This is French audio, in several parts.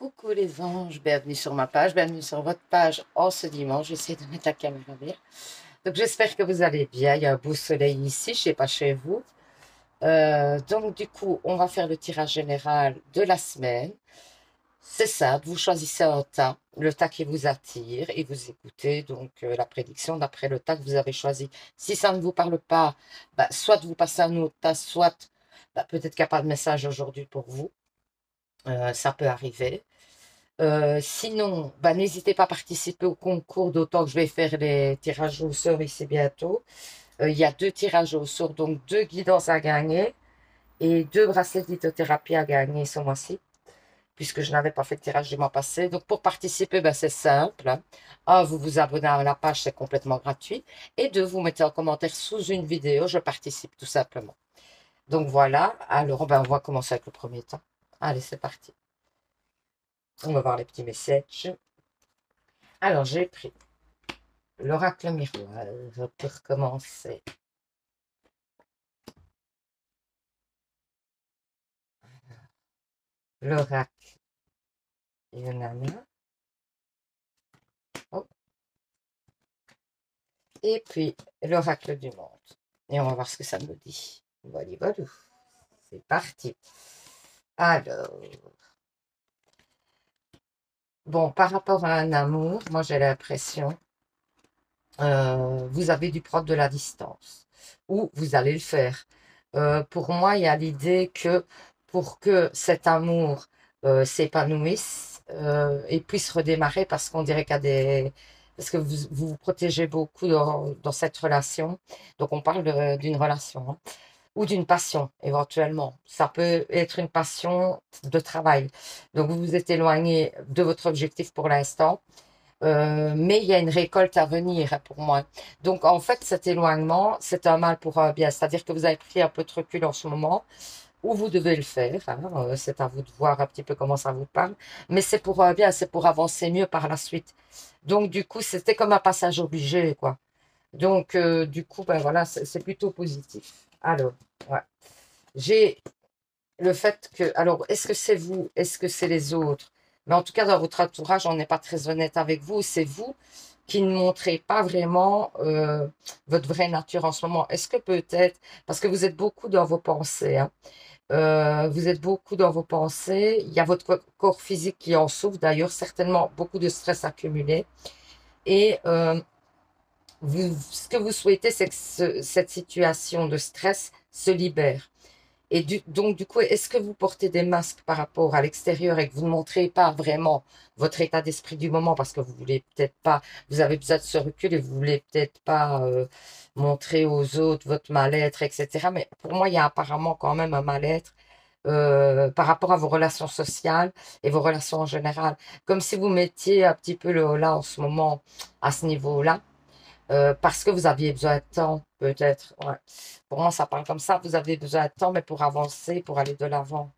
Coucou les anges, bienvenue sur ma page, bienvenue sur votre page en ce dimanche. J'essaie de mettre la caméra bien. Donc j'espère que vous allez bien. Il y a un beau soleil ici, je sais pas chez vous. Donc du coup, on va faire le tirage général de la semaine. C'est simple, vous choisissez un tas, le tas qui vous attire et vous écoutez donc la prédiction d'après le tas que vous avez choisi. Si ça ne vous parle pas, bah, soit vous passez un autre tas, soit bah, peut-être qu'il n'y a pas de message aujourd'hui pour vous. Ça peut arriver. Sinon, bah, n'hésitez pas à participer au concours, d'autant que je vais faire les tirages au sort ici bientôt. Il y a 2 tirages au sort, donc 2 guidances à gagner et 2 bracelets de lithothérapie à gagner ce mois-ci, puisque je n'avais pas fait de tirage du mois passé. Donc pour participer, bah, c'est simple, hein. Un, vous vous abonnez à la page, c'est complètement gratuit. Et deux, vous mettez en commentaire sous une vidéo, je participe tout simplement. Donc voilà, alors ben, on va commencer avec le premier temps. Allez, c'est parti. On va voir les petits messages. Alors, j'ai pris l'oracle miroir pour commencer. L'oracle Yunana. Oh. Et puis l'oracle du monde. Et on va voir ce que ça nous dit. Voilà, voilà. C'est parti. Alors, bon, par rapport à un amour, moi j'ai l'impression, vous avez dû prendre de la distance. Ou vous allez le faire. Pour moi, il y a l'idée que pour que cet amour s'épanouisse et puisse redémarrer, parce qu'on dirait qu'il y a des... Parce que vous protégez beaucoup dans cette relation. Donc, on parle d'une relation, hein, ou d'une passion, éventuellement. Ça peut être une passion de travail. Donc, vous vous êtes éloigné de votre objectif pour l'instant. Mais il y a une récolte à venir, hein, pour moi. Donc, en fait, cet éloignement, c'est un mal pour un bien. C'est-à-dire que vous avez pris un peu de recul en ce moment, ou vous devez le faire, hein. C'est à vous de voir un petit peu comment ça vous parle. Mais c'est pour un bien, c'est pour avancer mieux par la suite. Donc, du coup, c'était comme un passage obligé, quoi. Donc, du coup, ben voilà, c'est plutôt positif. Alors, ouais. J'ai le fait que, alors, est-ce que c'est vous? Est-ce que c'est les autres? Mais en tout cas, dans votre entourage, on n'est pas très honnête avec vous. C'est vous qui ne montrez pas vraiment votre vraie nature en ce moment. Est-ce que peut-être, parce que vous êtes beaucoup dans vos pensées, hein, vous êtes beaucoup dans vos pensées, il y a votre corps physique qui en souffre, d'ailleurs, certainement beaucoup de stress accumulé. Et ce que vous souhaitez, c'est que cette situation de stress se libère. Et donc, du coup, est-ce que vous portez des masques par rapport à l'extérieur et que vous ne montrez pas vraiment votre état d'esprit du moment parce que vous voulez peut-être pas, vous avez besoin de ce recul et vous voulez peut-être pas montrer aux autres votre mal-être, etc. Mais pour moi, il y a apparemment quand même un mal-être par rapport à vos relations sociales et vos relations en général. Comme si vous mettiez un petit peu le holà en ce moment à ce niveau-là. Parce que vous aviez besoin de temps, peut-être. Ouais. Pour moi, ça parle comme ça. Vous avez besoin de temps, mais pour avancer, pour aller de l'avant.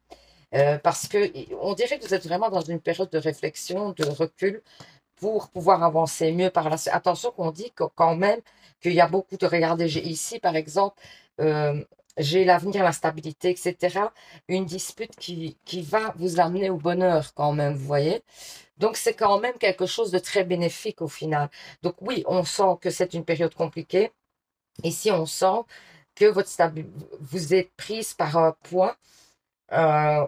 Parce que on dirait que vous êtes vraiment dans une période de réflexion, de recul, pour pouvoir avancer mieux par la suite. Attention qu'on dit quand même qu'il y a beaucoup de... Regardez, j'ai ici, par exemple, euh, j'ai l'avenir, la stabilité, etc. Une dispute qui va vous amener au bonheur quand même, vous voyez. Donc, c'est quand même quelque chose de très bénéfique au final. Donc, oui, on sent que c'est une période compliquée. Ici, on sent que vous êtes prise par un poids. Euh,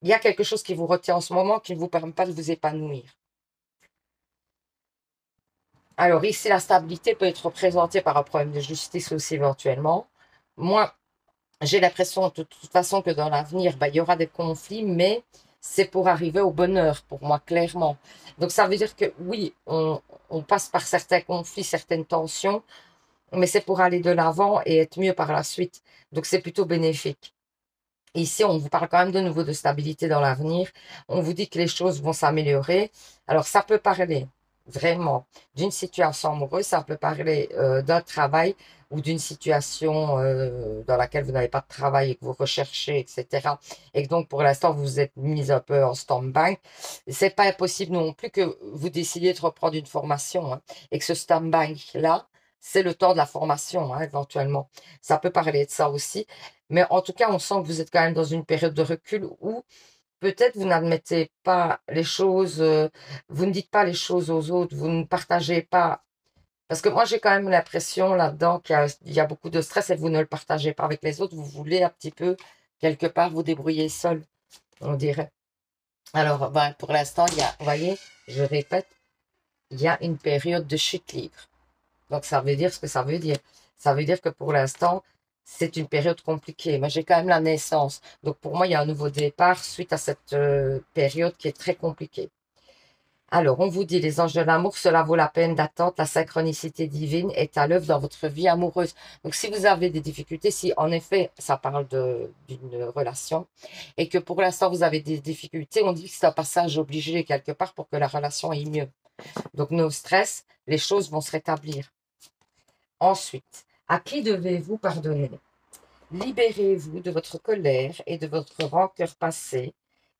il y a quelque chose qui vous retient en ce moment qui ne vous permet pas de vous épanouir. Alors, ici, la stabilité peut être représentée par un problème de justice aussi éventuellement. Moi, j'ai l'impression de toute façon que dans l'avenir, bah, il y aura des conflits, mais c'est pour arriver au bonheur, pour moi, clairement. Donc ça veut dire que oui, on passe par certains conflits, certaines tensions, mais c'est pour aller de l'avant et être mieux par la suite. Donc c'est plutôt bénéfique. Ici, on vous parle quand même de nouveau de stabilité dans l'avenir. On vous dit que les choses vont s'améliorer. Alors, ça peut parler vraiment d'une situation amoureuse, ça peut parler d'un travail ou d'une situation dans laquelle vous n'avez pas de travail et que vous recherchez, etc. Et que donc, pour l'instant, vous vous êtes mis un peu en stand-by. C'est pas impossible non plus que vous décidiez de reprendre une formation, hein, et que ce stand-by-là, c'est le temps de la formation, hein, éventuellement. Ça peut parler de ça aussi. Mais en tout cas, on sent que vous êtes quand même dans une période de recul où peut-être vous n'admettez pas les choses, vous ne dites pas les choses aux autres, vous ne partagez pas. Parce que moi, j'ai quand même l'impression là-dedans qu'il y a beaucoup de stress et vous ne le partagez pas avec les autres. Vous voulez un petit peu, quelque part, vous débrouiller seul, on dirait. Alors, ben, pour l'instant, vous voyez, je répète, il y a une période de chute libre. Donc, ça veut dire ce que ça veut dire. Ça veut dire que pour l'instant, c'est une période compliquée. Mais j'ai quand même la naissance. Donc, pour moi, il y a un nouveau départ suite à cette période qui est très compliquée. Alors, on vous dit, les anges de l'amour, cela vaut la peine d'attendre. La synchronicité divine est à l'œuvre dans votre vie amoureuse. Donc, si vous avez des difficultés, si en effet, ça parle d'une relation, et que pour l'instant, vous avez des difficultés, on dit que c'est un passage obligé quelque part pour que la relation aille mieux. Donc, nos stress, les choses vont se rétablir. Ensuite, à qui devez-vous pardonner? Libérez-vous de votre colère et de votre rancœur passée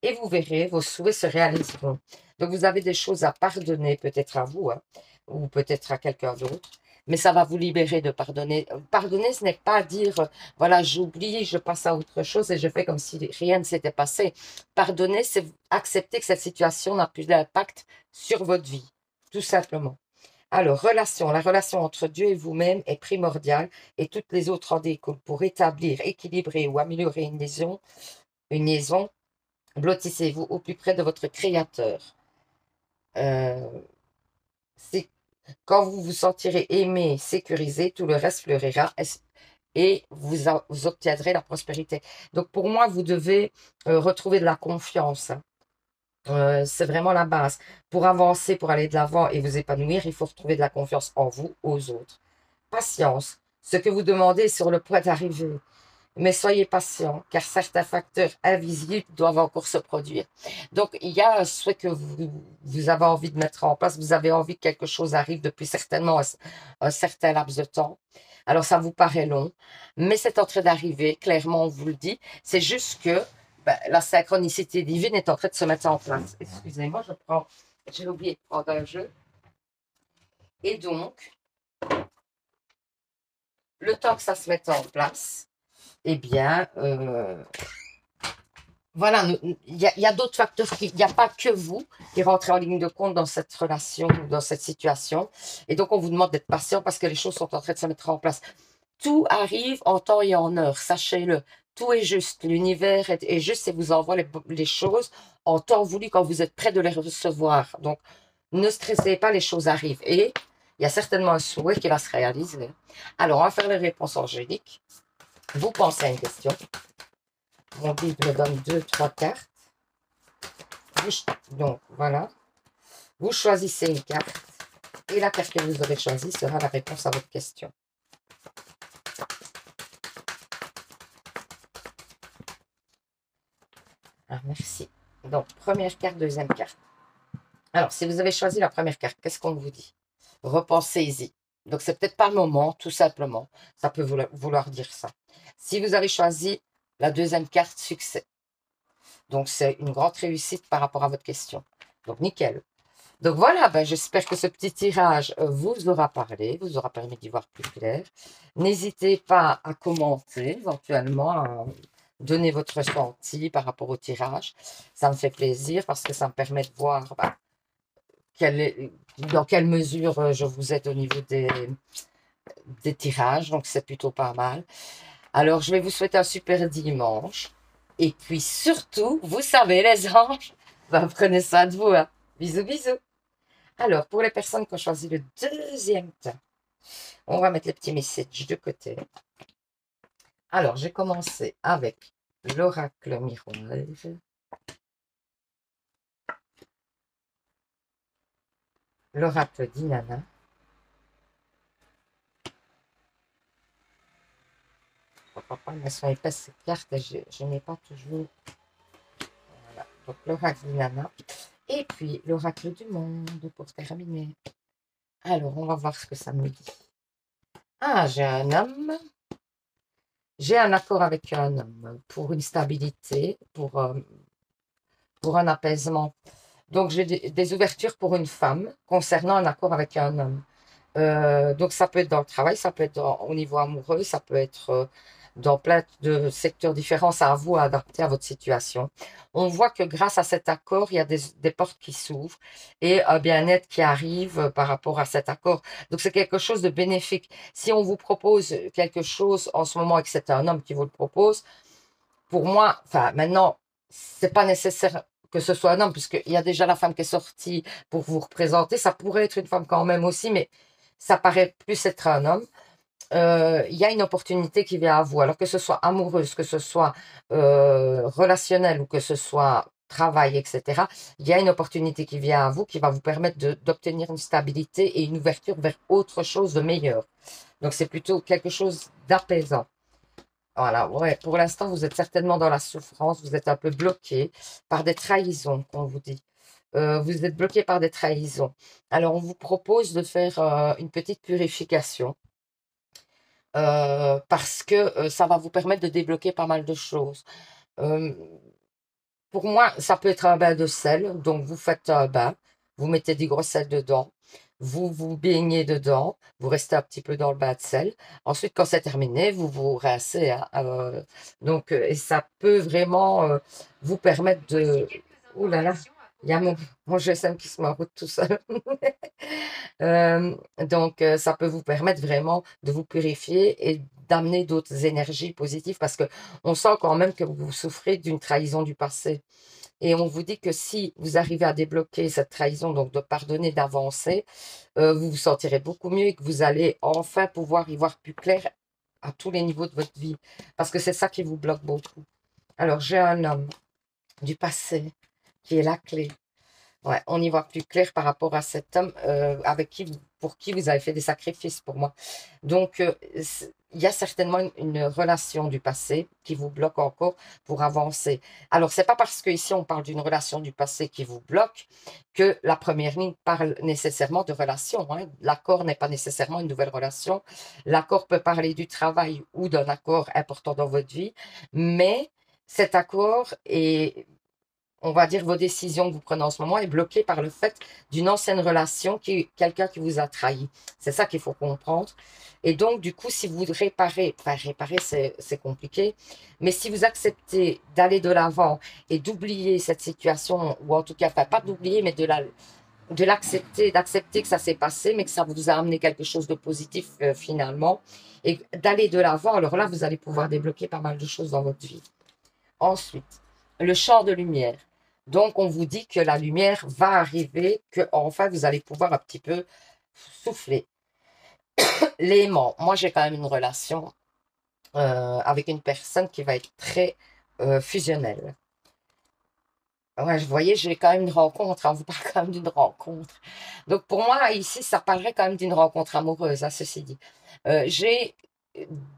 et vous verrez, vos souhaits se réaliseront. Donc, vous avez des choses à pardonner, peut-être à vous, hein, ou peut-être à quelqu'un d'autre, mais ça va vous libérer de pardonner. Pardonner, ce n'est pas dire, voilà, j'oublie, je passe à autre chose et je fais comme si rien ne s'était passé. Pardonner, c'est accepter que cette situation n'a plus d'impact sur votre vie, tout simplement. Alors, la relation entre Dieu et vous-même est primordiale et toutes les autres en découlent. Pour établir, équilibrer ou améliorer une liaison, blottissez-vous au plus près de votre Créateur. Euh, c'est quand vous vous sentirez aimé, sécurisé, tout le reste fleurira et vous obtiendrez la prospérité. Donc, pour moi, vous devez retrouver de la confiance. C'est vraiment la base. Pour avancer, pour aller de l'avant et vous épanouir, il faut retrouver de la confiance en vous, aux autres. Patience. Ce que vous demandez est sur le point d'arriver. Mais soyez patient, car certains facteurs invisibles doivent encore se produire. Donc, il y a un souhait que vous avez envie de mettre en place. Vous avez envie que quelque chose arrive depuis certainement un certain laps de temps. Alors, ça vous paraît long, mais c'est en train d'arriver. Clairement, on vous le dit. C'est juste que la synchronicité divine est en train de se mettre en place. Excusez-moi, j'ai oublié de prendre un jeu. Et donc, le temps que ça se mette en place, eh bien, voilà, il y a d'autres facteurs, il n'y a pas que vous qui rentrez en ligne de compte dans cette relation, dans cette situation. Et donc, on vous demande d'être patient parce que les choses sont en train de se mettre en place. Tout arrive en temps et en heure, sachez-le. Tout est juste. L'univers est juste et vous envoie les choses en temps voulu quand vous êtes prêt de les recevoir. Donc, ne stressez pas, les choses arrivent. Et il y a certainement un souhait qui va se réaliser. Alors, on va faire les réponses angéliques. Vous pensez à une question. Mon guide me donne 2, 3 cartes. Donc, voilà. Vous choisissez une carte. Et la carte que vous aurez choisie sera la réponse à votre question. Ah, merci. Donc, première carte, deuxième carte. Alors, si vous avez choisi la première carte, qu'est-ce qu'on vous dit? Repensez-y. Donc, c'est peut-être pas le moment, tout simplement. Ça peut vouloir dire ça. Si vous avez choisi la deuxième carte, succès. Donc, c'est une grande réussite par rapport à votre question. Donc, nickel. Donc, voilà, j'espère que ce petit tirage vous aura parlé, vous aura permis d'y voir plus clair. N'hésitez pas à commenter, éventuellement, à donner votre ressenti par rapport au tirage. Ça me fait plaisir parce que ça me permet de voir dans quelle mesure je vous aide au niveau des tirages. Donc, c'est plutôt pas mal. Alors, je vais vous souhaiter un super dimanche. Et puis, surtout, vous savez, les anges, prenez soin de vous. Hein. Bisous, bisous. Alors, pour les personnes qui ont choisi le deuxième temps, on va mettre les petits messages de côté. Alors, j'ai commencé avec l'oracle miroir. L'oracle d'Inanna. Elles sont épaisses ces cartes et je n'ai pas toujours. Voilà. Donc, l'oracle d'Inanna. Et puis, l'oracle du monde pour terminer. Alors, on va voir ce que ça me dit. Ah, j'ai un homme. J'ai un accord avec un homme pour une stabilité, pour un apaisement. Donc, j'ai des ouvertures pour une femme concernant un accord avec un homme. Donc, ça peut être dans le travail, ça peut être au niveau amoureux, ça peut être dans plein de secteurs différents, c'est à vous à adapter à votre situation. On voit que grâce à cet accord, il y a des portes qui s'ouvrent et un bien-être qui arrive par rapport à cet accord. Donc c'est quelque chose de bénéfique. Si on vous propose quelque chose en ce moment et que c'est un homme qui vous le propose, pour moi, enfin maintenant, c'est pas nécessaire que ce soit un homme, puisqu'il y a déjà la femme qui est sortie pour vous représenter. Ça pourrait être une femme quand même aussi, mais ça paraît plus être un homme. Il y a une opportunité qui vient à vous. Alors que ce soit amoureuse, que ce soit relationnel ou que ce soit travail, etc. Il y a une opportunité qui vient à vous qui va vous permettre d'obtenir une stabilité et une ouverture vers autre chose de meilleur. Donc c'est plutôt quelque chose d'apaisant. Voilà, ouais, pour l'instant, vous êtes certainement dans la souffrance, vous êtes un peu bloqué par des trahisons, qu'on vous dit. Vous êtes bloqué par des trahisons. Alors, on vous propose de faire une petite purification parce que ça va vous permettre de débloquer pas mal de choses. Euh, pour moi, ça peut être un bain de sel. Donc, vous faites un bain, vous mettez du gros sel dedans, vous vous baignez dedans, vous restez un petit peu dans le bain de sel. Ensuite, quand c'est terminé, vous vous rincez, hein. Donc, et ça peut vraiment vous permettre de... Ouh là là, il y a mon GSM qui se met en route tout seul. Donc, ça peut vous permettre vraiment de vous purifier et d'amener d'autres énergies positives parce que on sent quand même que vous souffrez d'une trahison du passé. Et on vous dit que si vous arrivez à débloquer cette trahison, donc de pardonner, d'avancer, vous vous sentirez beaucoup mieux et que vous allez enfin pouvoir y voir plus clair à tous les niveaux de votre vie. Parce que c'est ça qui vous bloque beaucoup. Alors, j'ai un homme du passé qui est la clé. Ouais, on y voit plus clair par rapport à cet homme pour qui vous avez fait des sacrifices pour moi. Donc, il y a certainement une relation du passé qui vous bloque encore pour avancer. Alors, c'est pas parce qu'ici on parle d'une relation du passé qui vous bloque que la première ligne parle nécessairement de relation, hein. L'accord n'est pas nécessairement une nouvelle relation. L'accord peut parler du travail ou d'un accord important dans votre vie, mais cet accord est, on va dire, vos décisions que vous prenez en ce moment est bloquée par le fait d'une ancienne relation, quelqu'un qui vous a trahi. C'est ça qu'il faut comprendre. Et donc, du coup, si vous réparez, enfin, réparer, c'est compliqué, mais si vous acceptez d'aller de l'avant et d'oublier cette situation, ou en tout cas, enfin, pas d'oublier, mais de l'accepter, d'accepter que ça s'est passé, mais que ça vous a amené quelque chose de positif finalement, et d'aller de l'avant, alors là, vous allez pouvoir débloquer pas mal de choses dans votre vie. Ensuite, le champ de lumière. Donc, on vous dit que la lumière va arriver, que enfin, vous allez pouvoir un petit peu souffler. L'aimant. Moi, j'ai quand même une relation avec une personne qui va être très fusionnelle. Ouais, je voyais, j'ai quand même une rencontre. On vous parle quand même d'une rencontre. Donc, pour moi, ici, ça parlerait quand même d'une rencontre amoureuse, hein, ceci dit. J'ai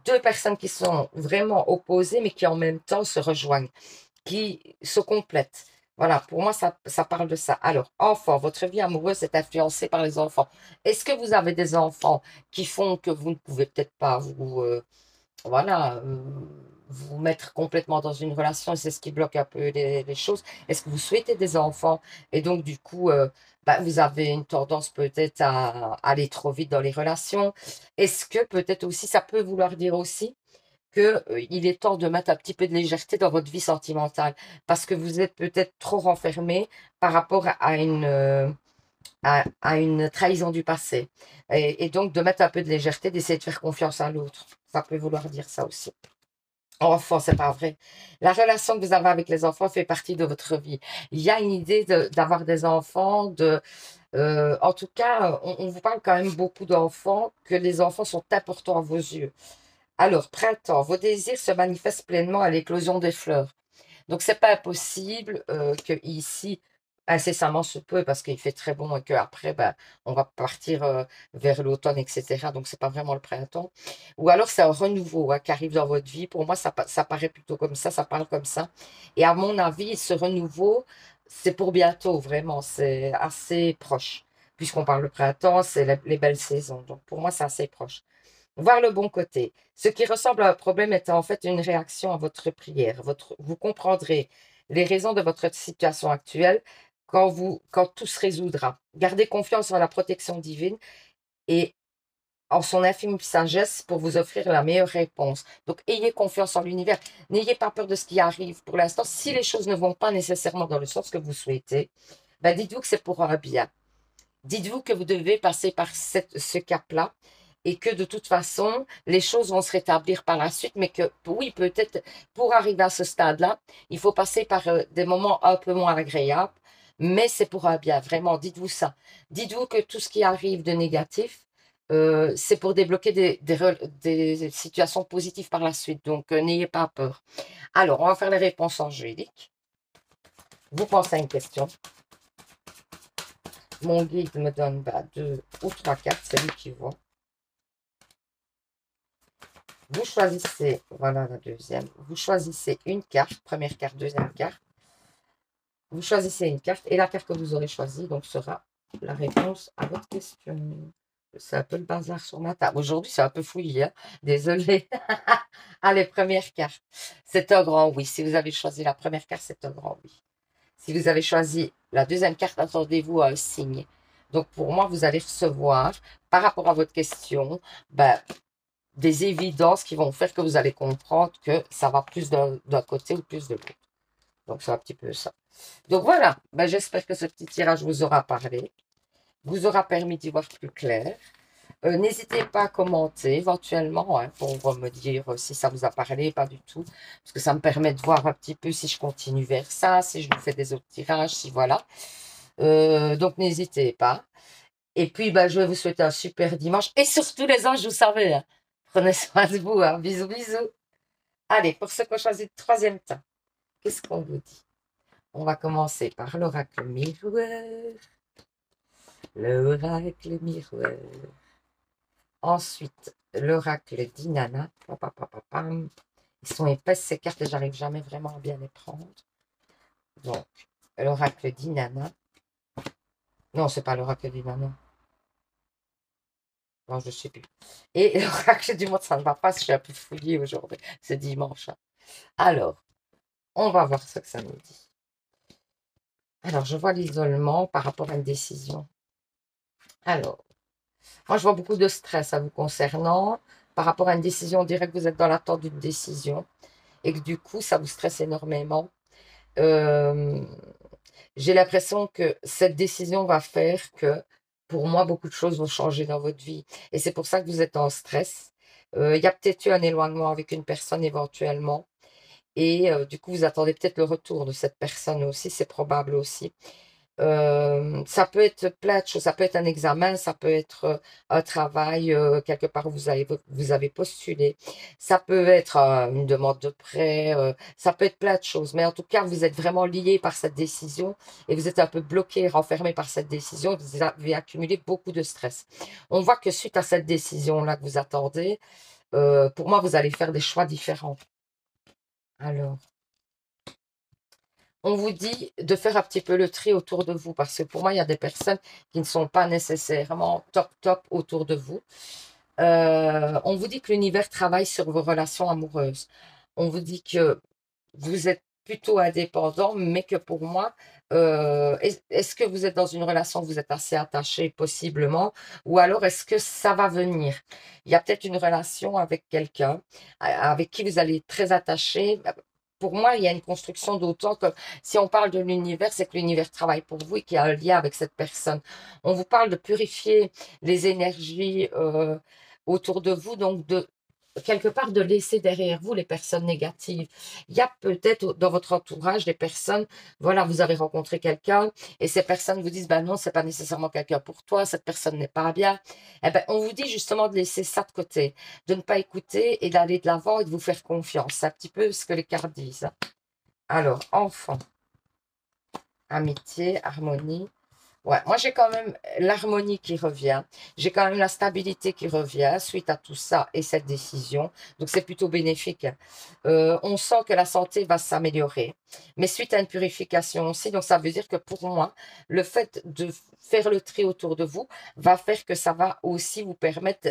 deux personnes qui sont vraiment opposées, mais qui en même temps se rejoignent, qui se complètent. Voilà, pour moi, ça parle de ça. Alors, enfant, votre vie amoureuse est influencée par les enfants. Est-ce que vous avez des enfants qui font que vous ne pouvez peut-être pas voilà, vous mettre complètement dans une relation, c'est ce qui bloque un peu les choses. Est-ce que vous souhaitez des enfants? Et donc, du coup, vous avez une tendance peut-être à aller trop vite dans les relations. Est-ce que peut-être aussi, ça peut vouloir dire aussi que il est temps de mettre un petit peu de légèreté dans votre vie sentimentale parce que vous êtes peut-être trop renfermé par rapport à une trahison du passé. Et donc de mettre un peu de légèreté, d'essayer de faire confiance à l'autre. Ça peut vouloir dire ça aussi. Enfant, c'est pas vrai. La relation que vous avez avec les enfants fait partie de votre vie. Il y a une idée d'avoir des enfants, en tout cas, on vous parle quand même beaucoup d'enfants, que les enfants sont importants à vos yeux. Alors, printemps, vos désirs se manifestent pleinement à l'éclosion des fleurs. Donc, c'est pas impossible que ici, incessamment se peut, parce qu'il fait très bon et qu'après, ben, on va partir vers l'automne, etc. Donc, c'est pas vraiment le printemps. Ou alors, c'est un renouveau, hein, qui arrive dans votre vie. Pour moi, ça paraît plutôt comme ça parle comme ça. Et à mon avis, ce renouveau, c'est pour bientôt, vraiment. C'est assez proche. Puisqu'on parle de printemps, c'est les belles saisons. Donc, pour moi, c'est assez proche. Voir le bon côté. Ce qui ressemble à un problème est en fait une réaction à votre prière. Vous comprendrez les raisons de votre situation actuelle quand tout se résoudra. Gardez confiance en la protection divine et en son infime sagesse pour vous offrir la meilleure réponse. Donc, ayez confiance en l'univers. N'ayez pas peur de ce qui arrive pour l'instant. Si les choses ne vont pas nécessairement dans le sens que vous souhaitez, ben dites-vous que c'est pour un bien. Dites-vous que vous devez passer par ce cap-là et que de toute façon, les choses vont se rétablir par la suite, mais que oui, peut-être pour arriver à ce stade-là, il faut passer par des moments un peu moins agréables, mais c'est pour un bien, vraiment, dites-vous ça. Dites-vous que tout ce qui arrive de négatif, c'est pour débloquer des situations positives par la suite, donc n'ayez pas peur. Alors, on va faire les réponses angéliques. Vous pensez à une question. Mon guide me donne 2 ou 3 cartes, c'est lui qui voit. Vous choisissez, voilà la deuxième, vous choisissez une carte, première carte, deuxième carte. Vous choisissez une carte et la carte que vous aurez choisie donc sera la réponse à votre question. C'est un peu le bazar sur ma table. Aujourd'hui, c'est un peu fouillis, hein. Désolée. Allez, première carte. C'est un grand oui. Si vous avez choisi la première carte, c'est un grand oui. Si vous avez choisi la deuxième carte, attendez-vous à un signe. Donc, pour moi, vous allez recevoir, par rapport à votre question, des évidences qui vont faire que vous allez comprendre que ça va plus d'un côté ou plus de l'autre. Donc, c'est un petit peu ça. Donc, voilà. J'espère que ce petit tirage vous aura parlé, vous aura permis d'y voir plus clair. N'hésitez pas à commenter éventuellement hein, pour me dire si ça vous a parlé, pas du tout. Parce que ça me permet de voir un petit peu si je continue vers ça, si je vous fais des autres tirages, si voilà. Donc, n'hésitez pas. Et puis, je vais vous souhaiter un super dimanche. Et surtout, les anges, vous savez, hein, prenez soin de vous. Hein. Bisous, bisous. Allez, pour ceux qui ont choisi le troisième temps, qu'est-ce qu'on vous dit? On va commencer par l'oracle miroir. L'oracle miroir. Ensuite, l'oracle d'Inanna. Ils sont épaisses ces cartes et j'arrive jamais vraiment à bien les prendre. Donc, l'oracle d'Inanna. Non, c'est pas l'oracle d'Inanna. Non, je ne sais plus. Et l'oracle du monde, ça ne va pas, je suis un peu fouillée aujourd'hui. C'est dimanche. Hein. Alors, on va voir ce que ça nous dit. Alors, je vois l'isolement par rapport à une décision. Alors, moi, je vois beaucoup de stress à vous concernant. Par rapport à une décision, on dirait que vous êtes dans l'attente d'une décision et que du coup, ça vous stresse énormément. J'ai l'impression que cette décision va faire que, pour moi, beaucoup de choses vont changer dans votre vie. Et c'est pour ça que vous êtes en stress. Il y a peut-être eu un éloignement avec une personne éventuellement. Et du coup, vous attendez peut-être le retour de cette personne aussi. C'est probable aussi. Ça peut être plein de choses. Ça peut être un examen, ça peut être un travail quelque part où vous avez postulé. Ça peut être une demande de prêt. Ça peut être plein de choses. Mais en tout cas, vous êtes vraiment lié par cette décision et vous êtes un peu bloqué, renfermé par cette décision. Vous avez accumulé beaucoup de stress. On voit que suite à cette décision-là que vous attendez, pour moi, vous allez faire des choix différents. Alors. On vous dit de faire un petit peu le tri autour de vous parce que pour moi, il y a des personnes qui ne sont pas nécessairement top autour de vous. On vous dit que l'univers travaille sur vos relations amoureuses. On vous dit que vous êtes plutôt indépendant, mais que pour moi, est-ce que vous êtes dans une relation où vous êtes assez attaché, possiblement, ou alors est-ce que ça va venir? Il y a peut-être une relation avec quelqu'un avec qui vous allez être très attaché. Pour moi, il y a une construction d'autant que si on parle de l'univers, c'est que l'univers travaille pour vous et qu'il y a un lien avec cette personne. On vous parle de purifier les énergies autour de vous, donc de quelque part de laisser derrière vous les personnes négatives. Il y a peut-être dans votre entourage des personnes, voilà, vous avez rencontré quelqu'un et ces personnes vous disent, non, c'est pas nécessairement quelqu'un pour toi, cette personne n'est pas bien. Eh ben, on vous dit justement de laisser ça de côté, de ne pas écouter et d'aller de l'avant et de vous faire confiance. C'est un petit peu ce que les cartes disent. Alors, enfant, amitié, harmonie. Ouais, moi j'ai quand même l'harmonie qui revient, j'ai quand même la stabilité qui revient suite à tout ça et cette décision, donc c'est plutôt bénéfique. On sent que la santé va s'améliorer, mais suite à une purification aussi, donc ça veut dire que pour moi, le fait de faire le tri autour de vous va faire que ça va aussi vous permettre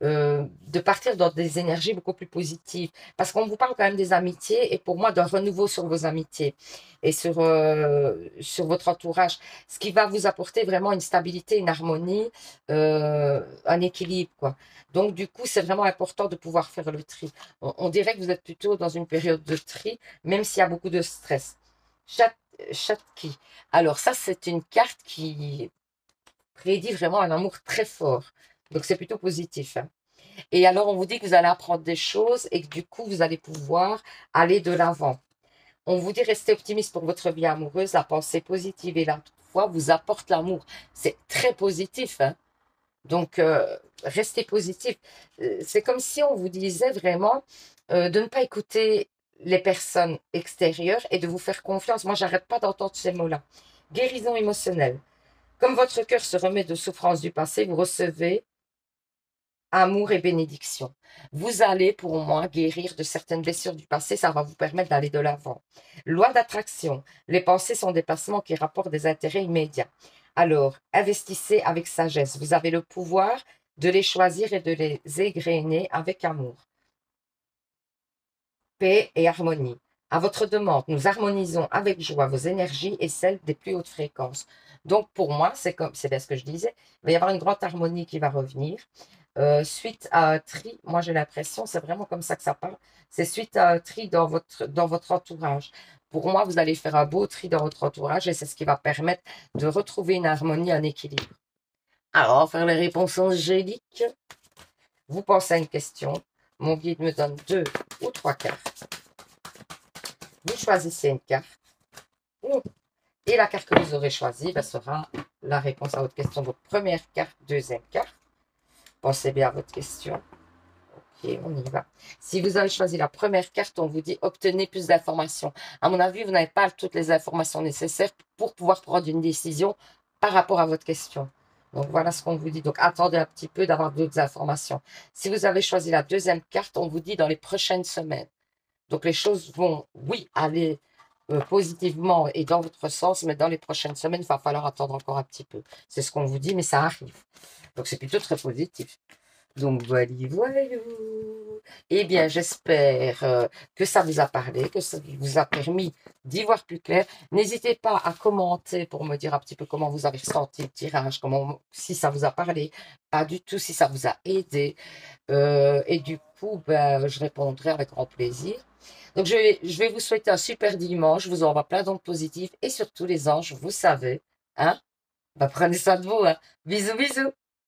de partir dans des énergies beaucoup plus positives. Parce qu'on vous parle quand même des amitiés et pour moi d'un renouveau sur vos amitiés et sur votre entourage, ce qui va vous apporter vraiment une stabilité, une harmonie, un équilibre, quoi. Donc du coup, c'est vraiment important de pouvoir faire le tri. On dirait que vous êtes plutôt dans une période de tri, même s'il y a beaucoup de stress. Chat, qui. Alors ça, c'est une carte qui prédit vraiment un amour très fort. Donc c'est plutôt positif, hein. Et alors, on vous dit que vous allez apprendre des choses et que du coup, vous allez pouvoir aller de l'avant. On vous dit restez optimiste pour votre vie amoureuse. La pensée positive et la foi vous apporte l'amour. C'est très positif, hein. Donc, restez positif. C'est comme si on vous disait vraiment de ne pas écouter les personnes extérieures et de vous faire confiance. Moi, j'arrête pas d'entendre ces mots-là. Guérison émotionnelle. Comme votre cœur se remet de souffrances du passé, vous recevez amour et bénédiction. Vous allez, pour moi, guérir de certaines blessures du passé. Ça va vous permettre d'aller de l'avant. Loi d'attraction. Les pensées sont des placements qui rapportent des intérêts immédiats. Alors, investissez avec sagesse. Vous avez le pouvoir de les choisir et de les égrener avec amour. Paix et harmonie. À votre demande, nous harmonisons avec joie vos énergies et celles des plus hautes fréquences. Donc, pour moi, c'est bien ce que je disais, il va y avoir une grande harmonie qui va revenir. Suite à un tri, moi j'ai l'impression, c'est vraiment comme ça que ça parle, c'est suite à un tri dans votre entourage. Pour moi, vous allez faire un beau tri dans votre entourage et c'est ce qui va permettre de retrouver une harmonie, un équilibre. Alors, on va faire les réponses angéliques. Vous pensez à une question. Mon guide me donne 2 ou 3 cartes. Vous choisissez une carte. Et la carte que vous aurez choisie sera la réponse à votre question. Donc, première carte, deuxième carte. Pensez bien à votre question. Ok, on y va. Si vous avez choisi la première carte, on vous dit obtenez plus d'informations. À mon avis, vous n'avez pas toutes les informations nécessaires pour pouvoir prendre une décision par rapport à votre question. Donc, voilà ce qu'on vous dit. Donc, attendez un petit peu d'avoir d'autres informations. Si vous avez choisi la deuxième carte, on vous dit dans les prochaines semaines. Donc, les choses vont, oui, aller positivement et dans votre sens, mais dans les prochaines semaines, il va falloir attendre encore un petit peu. C'est ce qu'on vous dit, mais ça arrive. Donc, c'est plutôt très positif. Donc, voilà. Eh bien, j'espère que ça vous a parlé, que ça vous a permis d'y voir plus clair. N'hésitez pas à commenter pour me dire un petit peu comment vous avez ressenti le tirage, si ça vous a parlé, pas du tout, si ça vous a aidé. Et du coup, je répondrai avec grand plaisir. Donc, je vais vous souhaiter un super dimanche. Je vous envoie plein d'ondes positives et surtout les anges, vous savez, hein? Prenez soin de vous, hein. Bisous, bisous.